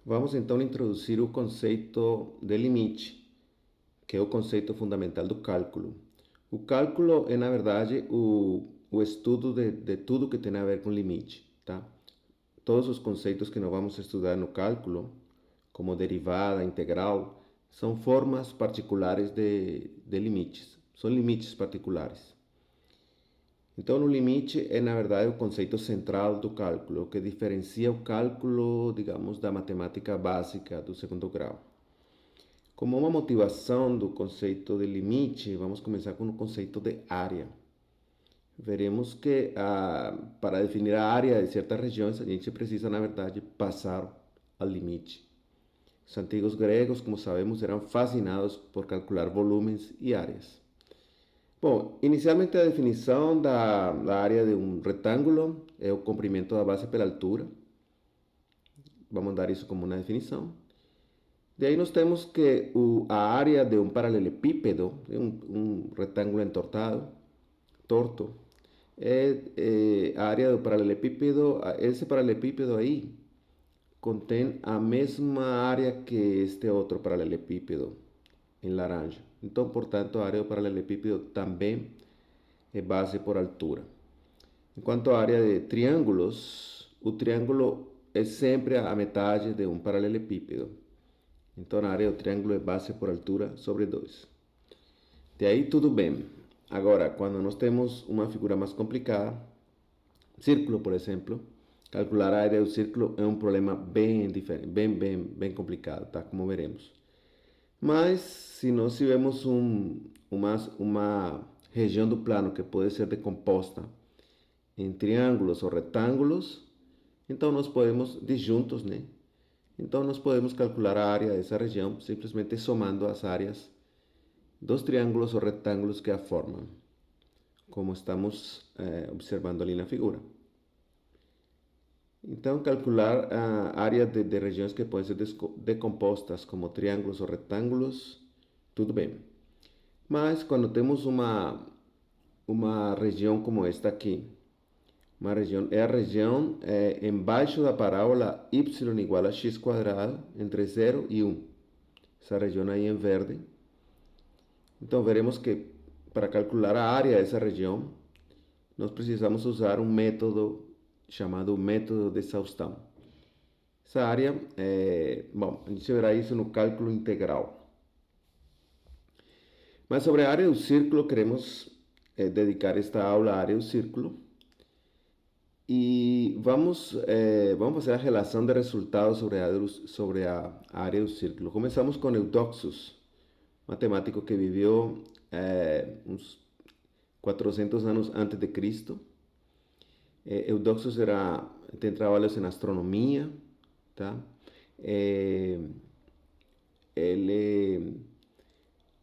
Vamos então introduzir o conceito de limite, que é o conceito fundamental do cálculo. O cálculo é, na verdade, o estudo de tudo que tem a ver com limite, tá? Todos os conceitos que nós vamos estudar no cálculo, como derivada, integral, são formas particulares de limites, são limites particulares. Então, o limite é, na verdade, o conceito central do cálculo, o que diferencia o cálculo, digamos, da matemática básica do segundo grau. Como uma motivação do conceito de limite, vamos começar com o conceito de área. Veremos que para definir a área de certas regiões, a gente precisa, na verdade, passar ao limite. Os antigos gregos, como sabemos, eram fascinados por calcular volumes e áreas. Bom, inicialmente a definição da área de um retângulo é o comprimento da base pela altura. Vamos dar isso como uma definição. De aí nós temos que a área de um paralelepípedo, um retângulo entortado, torto, a área do paralelepípedo, esse paralelepípedo aí contém a mesma área que este outro paralelepípedo em laranja. Então, portanto, a área do paralelepípedo também é base por altura. Enquanto a área de triângulos, o triângulo é sempre a metade de um paralelepípedo. Então, a área do triângulo é base por altura sobre 2. De aí, tudo bem. Agora, quando nós temos uma figura mais complicada, círculo, por exemplo, calcular a área do círculo é um problema bem diferente, bem complicado, tá? Como veremos. Mas, se nós tivermos uma região do plano que pode ser decomposta em triângulos ou retângulos, então nós podemos, disjuntos, né? Então nós podemos calcular a área dessa região simplesmente somando as áreas dos triângulos ou retângulos que a formam, como estamos observando ali na figura. Então, calcular a área de regiões que podem ser decompostas como triângulos ou retângulos, tudo bem. Mas quando temos uma região como esta aqui, uma região, é a região embaixo da parábola y igual a x quadrado entre 0 e 1. Essa região aí em verde. Então veremos que para calcular a área dessa região, nós precisamos usar um método chamado método de exaustão. Essa área, bom, a gente verá isso no cálculo integral. Mas sobre a área do círculo, queremos dedicar esta aula à área do círculo. E vamos fazer a relação de resultados sobre a área do círculo. Começamos com Eudoxus, matemático que viveu uns 400 anos antes de Cristo. Eudoxus tem trabalhos em astronomia, tá?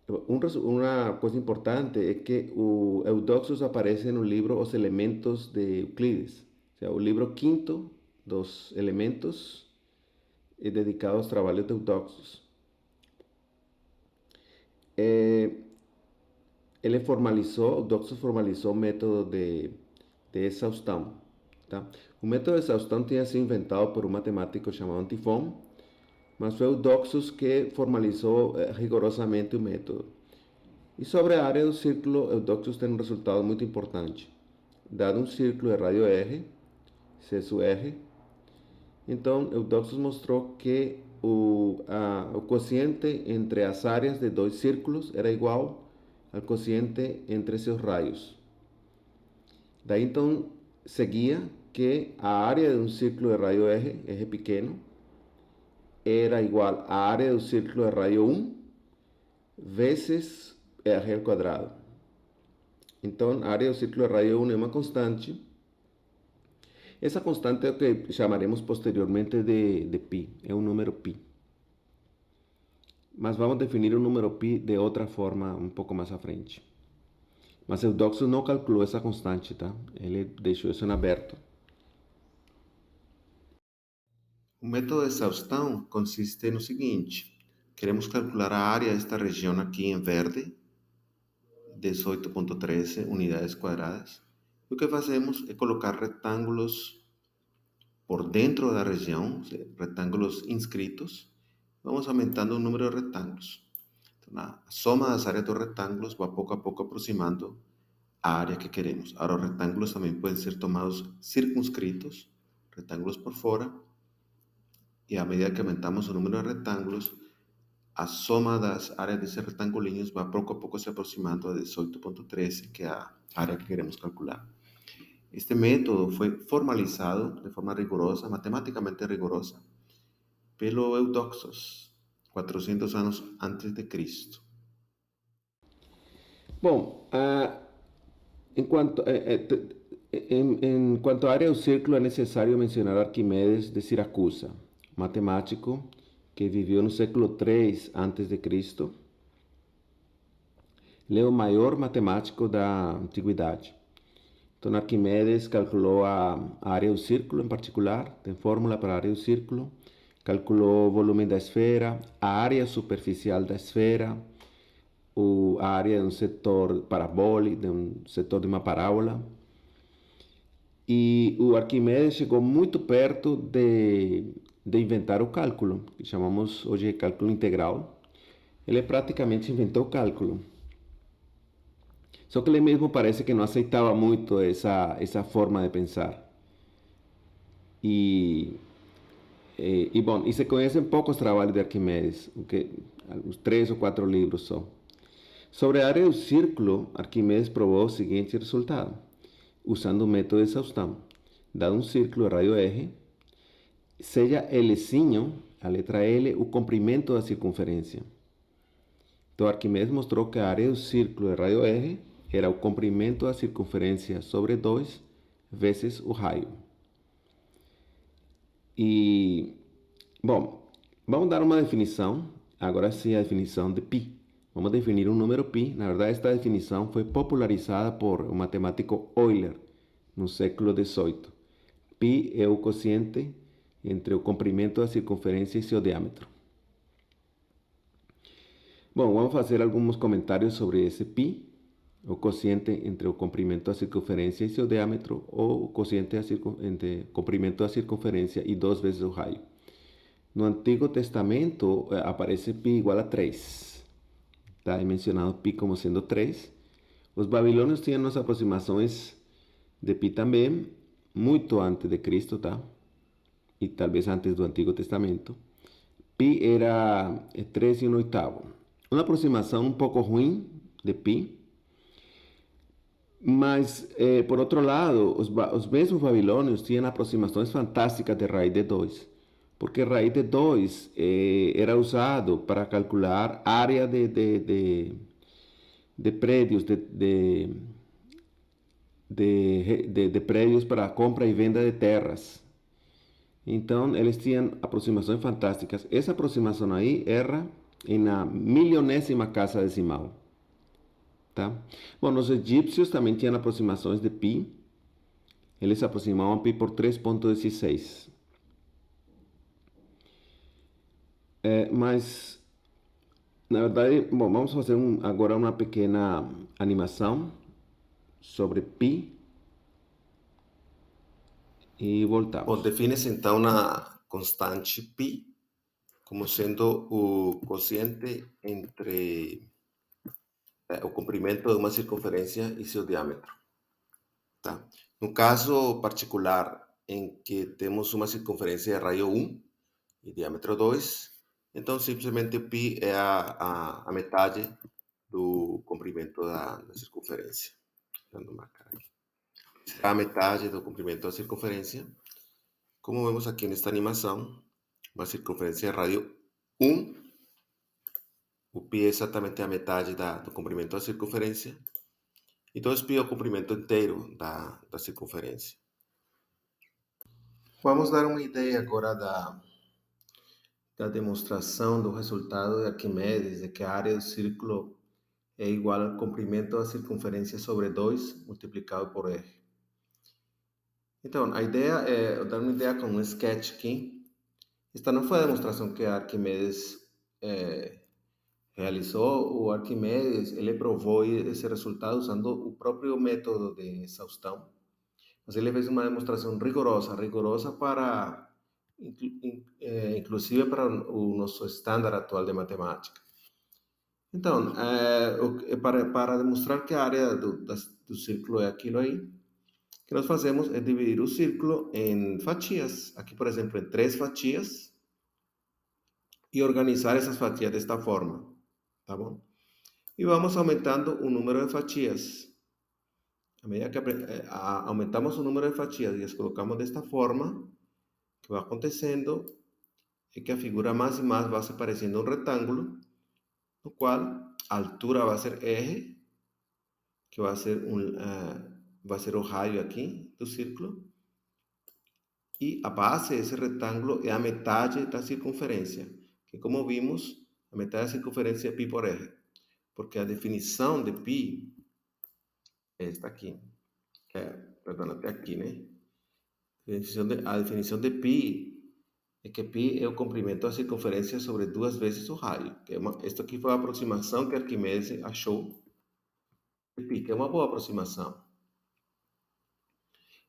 Uma coisa importante é que o Eudoxus aparece no livro Os Elementos de Euclides. O sea, o livro quinto dos elementos é dedicado aos trabalhos de Eudoxus. Eudoxus formalizou o método de exaustão. Tá? O método de exaustão tinha sido inventado por um matemático chamado Antifón, mas foi Eudoxus que formalizou rigorosamente o método. E sobre a área do círculo, Eudoxus tem um resultado muito importante. Dado um círculo de rádio R, C sub R, então Eudoxus mostrou que o quociente entre as áreas de dois círculos era igual ao quociente entre seus raios. Daí então seguia que a área de um círculo de raio R pequeno, era igual à área do círculo de raio 1 vezes R ao quadrado. Então, a área do círculo de raio 1 é uma constante. Essa constante é o que chamaremos posteriormente de π, é um número π. Mas vamos definir o número π de outra forma um pouco mais à frente. Mas Eudoxus não calculou essa constante, tá? Ele deixou isso em aberto. O método de exaustão consiste no seguinte: queremos calcular a área desta região aqui em verde, 18,13 unidades quadradas. E o que fazemos é colocar retângulos por dentro da região, retângulos inscritos, vamos aumentando o número de retângulos. Então, a soma das áreas dos retângulos vai pouco a pouco aproximando a área que queremos. Ahora, os retângulos também podem ser tomados circunscritos, retângulos por fora, e à medida que aumentamos o número de retângulos, a soma das áreas desses retangulinhos vai pouco a pouco se aproximando a 18,13, que é a área que queremos calcular. Este método foi formalizado de forma rigorosa, matematicamente rigorosa, pelo Eudoxos, 400 anos antes de Cristo. Bom, em quanto à área do círculo, é necessário mencionar Arquimedes de Siracusa, matemático que viveu no século III antes de Cristo. Ele é o maior matemático da antiguidade. Então, Arquimedes calculou a área do círculo em particular, tem fórmula para a área do círculo, calculou o volume da esfera, a área superficial da esfera, a área de um setor parabólico, de um setor de uma parábola. E o Arquimedes chegou muito perto de inventar o cálculo, que chamamos hoje de cálculo integral. Ele praticamente inventou o cálculo. Só que ele mesmo parece que não aceitava muito essa forma de pensar. Bom, e se conhecem poucos trabalhos de Arquimedes, uns 3 ou 4 livros só. Sobre a área do círculo, Arquimedes provou o seguinte resultado, usando o método de exaustão. Dado um círculo de raio R, seja Lzinho, a letra L, o comprimento da circunferência. Então, Arquimedes mostrou que a área do círculo de raio R era o comprimento da circunferência sobre 2 vezes o raio. E, bom, vamos dar uma definição, agora sim a definição de π. Vamos definir um número π. Na verdade, esta definição foi popularizada por o matemático Euler no século XVIII. Π é o quociente entre o comprimento da circunferência e seu diâmetro. Bom, vamos fazer alguns comentários sobre esse π, o quociente entre o comprimento da circunferência e seu diâmetro, ou o quociente entre o comprimento da circunferência e 2 vezes o raio. No Antigo Testamento aparece π igual a 3. Está mencionado π como sendo 3. Os babilônios tinham umas aproximações de π também, muito antes de Cristo, tá? E talvez antes do Antigo Testamento. Π era 3 e 1/8. Uma aproximação um pouco ruim de π. Mas, por outro lado, os mesmos babilônios tinham aproximações fantásticas de raiz de 2, porque raiz de 2 era usado para calcular área de prédios, de prédios para compra e venda de terras. Então, eles tinham aproximações fantásticas. Essa aproximação aí era na milionésima casa decimal. Tá? Bom, os egípcios também tinham aproximações de π. Eles aproximavam π por 3,16. Mas, na verdade, bom, vamos fazer agora uma pequena animação sobre π e voltamos. Bom, define-se então na constante π como sendo o quociente entre o comprimento de uma circunferência e seu diâmetro. Tá? No caso particular em que temos uma circunferência de raio 1 e diâmetro 2, então simplesmente π é a metade do comprimento da circunferência. Vou marcar aqui. Será a metade do comprimento da circunferência. Como vemos aqui nesta animação, uma circunferência de raio 1, o π é exatamente a metade do comprimento da circunferência, e 2π é o comprimento inteiro da circunferência. Vamos dar uma ideia agora da demonstração do resultado de Arquimedes, de que a área do círculo é igual ao comprimento da circunferência sobre 2 multiplicado por R. Então, a ideia é dar uma ideia com um sketch aqui. Esta não foi a demonstração que Arquimedes realizou. O Arquimedes ele provou esse resultado usando o próprio método de exaustão. Mas ele fez uma demonstração rigorosa para, inclusive para o nosso estándar atual de matemática. Então, para demonstrar que a área do círculo é aquilo aí, o que nós fazemos é dividir o círculo em fatias. Aqui, por exemplo, em 3 fatias e organizar essas fatias desta forma, tá bom? E vamos aumentando o número de fatias. A medida que aumentamos o número de fatias e as colocamos desta forma, o que vai acontecendo é que a figura mais e mais vai se parecendo a um retângulo, no qual a altura vai ser eje, que vai ser o raio aqui do círculo, e a base desse retângulo é a metade da circunferência, que como vimos, a metade da circunferência é π por eje, porque a definição de π é esta aqui, perdão, até aqui, né? A definição de π é que π é o comprimento da circunferência sobre 2 vezes o raio. Esta aqui foi a aproximação que Arquimedes achou de π, que é uma boa aproximação.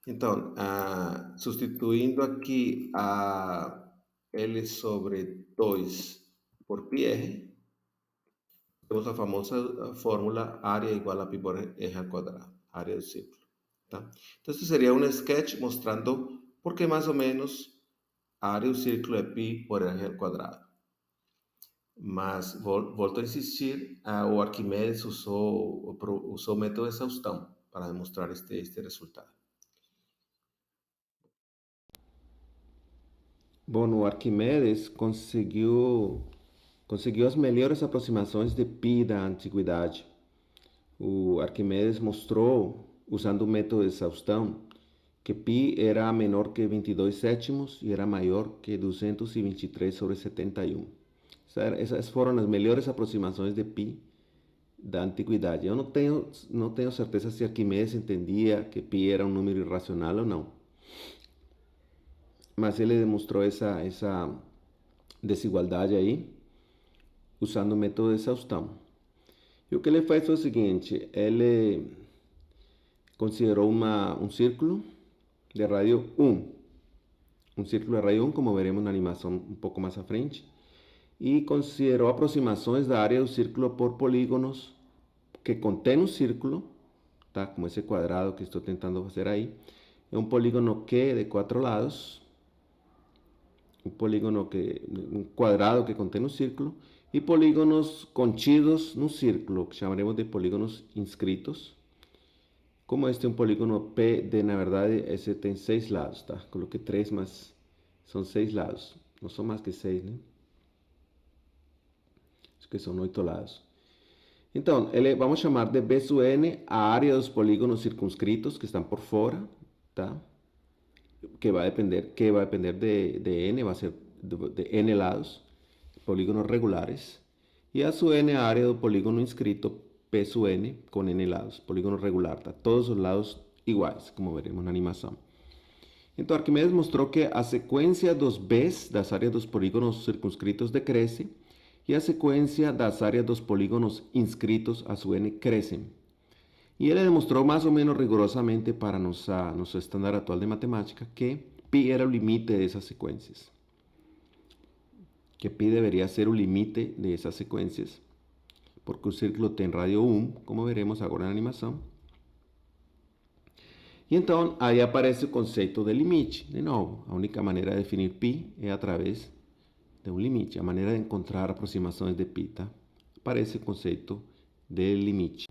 Então, substituindo aqui a L sobre 2 por πr, temos a famosa fórmula área igual a π por eje al quadrado, área do círculo. Tá? Então, este seria um sketch mostrando por que mais ou menos a área do círculo é π por eje al quadrado. Mas, volto a insistir, o Arquimedes usou o método de exaustão para demonstrar este resultado. Bom, o Arquimedes conseguiu as melhores aproximações de π da antiguidade. O Arquimedes mostrou, usando o método de exaustão, que π era menor que 22 sétimos e era maior que 223 sobre 71. Essas foram as melhores aproximações de π da antiguidade. Eu não tenho certeza se Arquimedes entendia que π era um número irracional ou não. Mas ele demonstrou essa desigualdade aí, usando o método de exaustão. E o que ele fez foi o seguinte, ele considerou um círculo de rádio 1. Um círculo de rádio 1, como veremos na animação um pouco mais à frente. E considerou aproximações da área do círculo por polígonos que contém um círculo, tá? Como esse quadrado que estou tentando fazer aí. É um polígono Q de 4 lados. Um quadrado que contém um círculo, e polígonos contidos no círculo, que chamaremos de polígonos inscritos. Como este é um polígono P, na verdade, esse tem 6 lados, tá? Coloquei 3, mas são 6 lados. Não são mais que 6, né? Acho que são 8 lados. Então, vamos chamar de B sub n a área dos polígonos circunscritos que estão por fora, tá? Que va a depender de n, va a ser de n lados, polígonos regulares, y a su n área del polígono inscrito P sub n con n lados, polígono regular, tá? Todos os lados iguais, como veremos na animação. Então, Arquimedes mostrou que a sequência dos Bs das áreas dos polígonos circunscritos decresce e a sequência das áreas dos polígonos inscritos a su n crescem. E ele demonstrou mais ou menos rigorosamente para nosso estándar atual de matemática que π era o limite dessas sequências. Que π deveria ser o limite dessas sequências. Porque o círculo tem rádio 1, como veremos agora na animação. E então, aí aparece o conceito de limite. De novo, a única maneira de definir π é através de um limite. A maneira de encontrar aproximações de π, tá? Aparece o conceito de limite.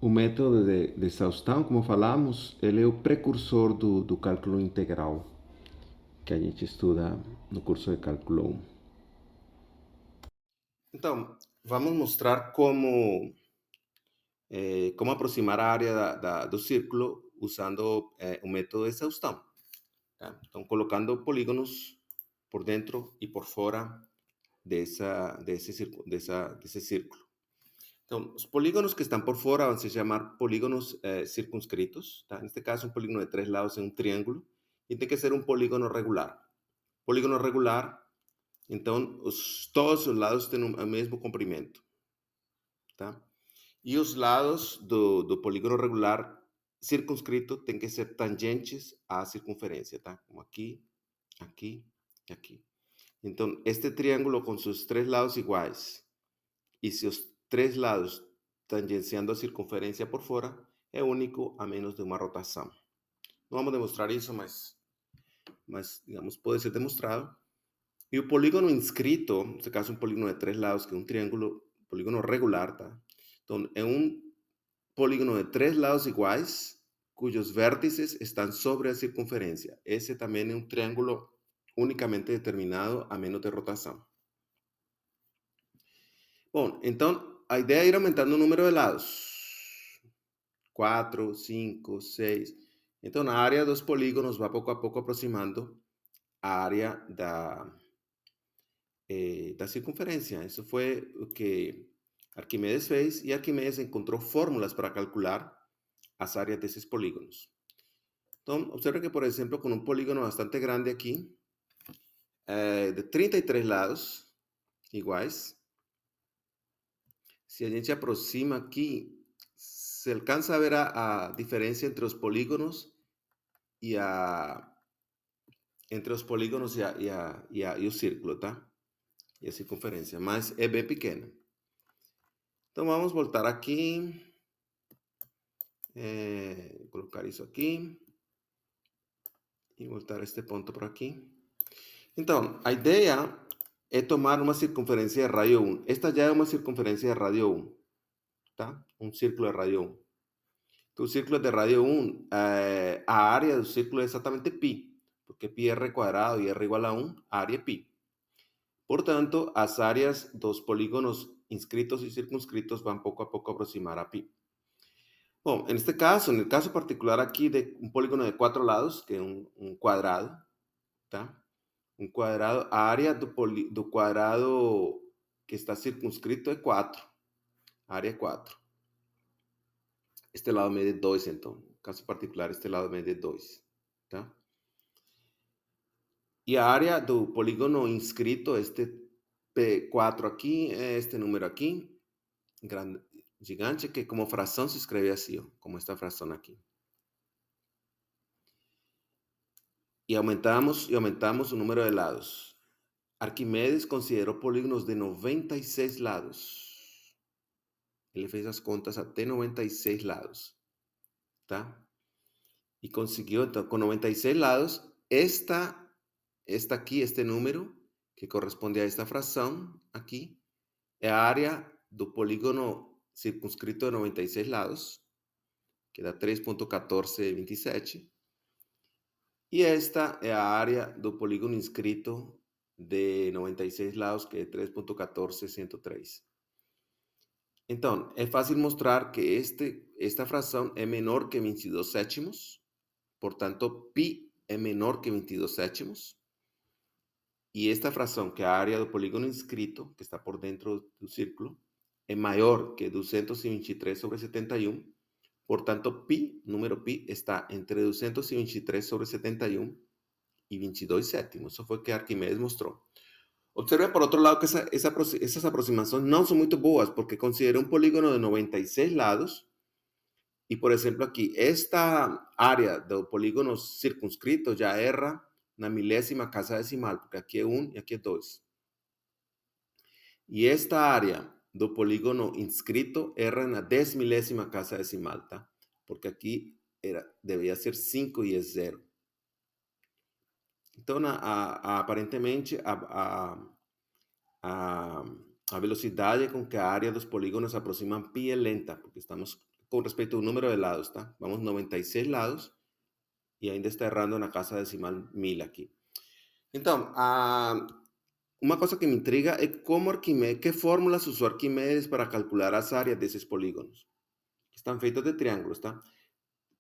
O método de exaustão, como falamos, ele é o precursor do cálculo integral, que a gente estuda no curso de cálculo 1. Então, vamos mostrar como aproximar a área do círculo usando o método de exaustão. Tá? Então, colocando polígonos por dentro e por fora desse círculo. Então, os polígonos que estão por fora vão se chamar polígonos circunscritos. Tá? Neste caso, um polígono de 3 lados é um triângulo e tem que ser um polígono regular. Polígono regular, então, todos os lados têm o mesmo comprimento. Tá? E os lados do polígono regular circunscrito tem que ser tangentes à circunferência, tá? Como aqui, aqui e aqui. Então, este triângulo com seus três lados iguais e seus três lados tangenciando a circunferência por fora é único a menos de uma rotação. Não vamos demonstrar isso, mas digamos, pode ser demonstrado. E o polígono inscrito, neste caso um polígono de três lados, que é um triângulo, polígono regular, tá? Então, é um polígono de três lados iguais, cujos vértices están sobre a circunferencia. Ese también es un triángulo únicamente determinado a menos de rotación. Bom, então a ideia é ir aumentando o número de lados. 4, 5, 6. Então, na área dos polígonos vai pouco a pouco aproximando a área da circunferência. Isso foi o que Arquimedes fez e Arquimedes encontrou fórmulas para calcular as áreas desses polígonos. Então, observe que, por exemplo, com um polígono bastante grande aqui, de 33 lados iguais, se a gente aproxima aqui, se alcança a ver a diferença entre os polígonos e o círculo, tá? E a circunferência, mas é bem pequena. Então, vamos voltar aqui, colocar isso aqui e voltar este ponto por aqui. Então, a ideia é tomar uma circunferência de radio 1. Esta já é uma circunferência de radio 1, tá? Um círculo de radio 1. Então, o círculo de radio 1, a área do círculo é exatamente π, porque π é r quadrado e r igual a 1, a área é π. Portanto, as áreas dos polígonos inscritos e circunscritos vão pouco a pouco aproximar a π. Bom, neste caso, no caso particular aqui de um polígono de 4 lados, que é um quadrado, tá? Um quadrado, a área do quadrado que está circunscrito é 4. A área é 4. Este lado mede 2, então. No caso particular, este lado mede 2. Tá? E a área do polígono inscrito, este P4 aqui, é este número aqui, grande, gigante, que como fração se escreve assim, ó, como esta fração aqui. E aumentamos o número de lados. Arquimedes considerou polígonos de 96 lados. Ele fez as contas até 96 lados, tá? E conseguiu, então, com 96 lados, esta aqui, este número, que corresponde a esta fração aqui, é a área do polígono circunscrito de 96 lados, que dá 3.1427. E esta é a área do polígono inscrito de 96 lados, que é 3.14103. Então, é fácil mostrar que esta fração é menor que 22 sétimos, portanto, π é menor que 22 sétimos, e esta fração, que é a área do polígono inscrito, que está por dentro do círculo, é maior que 223 sobre 71, portanto, π, número π, está entre 223 sobre 71 e 22 sétimos. Isso foi o que Arquimedes mostrou. Observe, por outro lado, que essas aproximações não são muito boas, porque considera um polígono de 96 lados, e, por exemplo, aqui, esta área do polígono circunscrito já erra na milésima casa decimal, porque aqui é 1 e aqui é 2. E esta área do polígono inscrito erra na 10 milésima casa decimal, tá? Porque aqui deveria ser 5 e é 0. Então, aparentemente, a velocidade com que a área dos polígonos aproximam π é lenta, porque estamos com respeito ao número de lados, tá? Vamos 96 lados e ainda está errando na casa decimal 1000 aqui. Então, uma coisa que me intriga é como Arquimedes, que fórmulas usou Arquimedes para calcular as áreas desses polígonos. Estão feitos de triângulos, tá?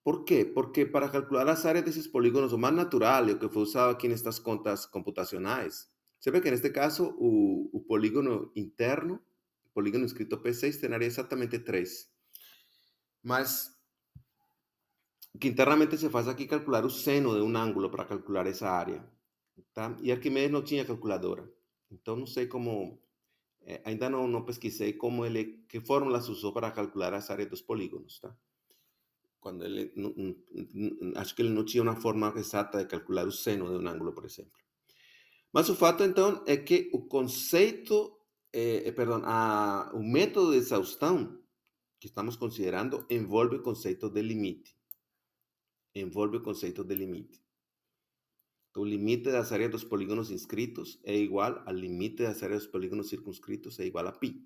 Por quê? Porque para calcular as áreas desses polígonos, o mais natural, e o que foi usado aqui nestas contas computacionais, você vê que neste caso o polígono interno, o polígono inscrito P6, teria exatamente 3. Mas o que internamente se faz aqui é calcular o seno de um ângulo para calcular essa área. Tá? E Arquimedes não tinha calculadora. Então não sei como, ainda não pesquisei como que fórmulas usou para calcular as áreas dos polígonos. Tá? quando ele acho que ele não tinha uma forma exata de calcular o seno de um ângulo, por exemplo. Mas o fato, então, é que o conceito, perdão, o método de exaustão que estamos considerando envolve o conceito de limite. Envolve o conceito de limite. Então, o limite das áreas dos polígonos inscritos é igual ao limite das áreas dos polígonos circunscritos é igual a π.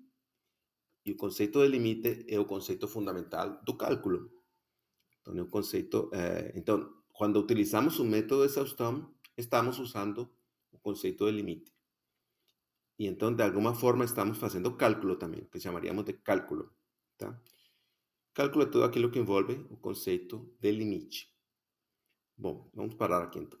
E o conceito de limite é o conceito fundamental do cálculo. Então, é um conceito, então, quando utilizamos o método de exaustão, estamos usando o conceito de limite. E então, de alguma forma, estamos fazendo cálculo também, que chamaríamos de cálculo. Tá? Cálculo é tudo aquilo que envolve o conceito de limite. Bom, vamos parar aqui então.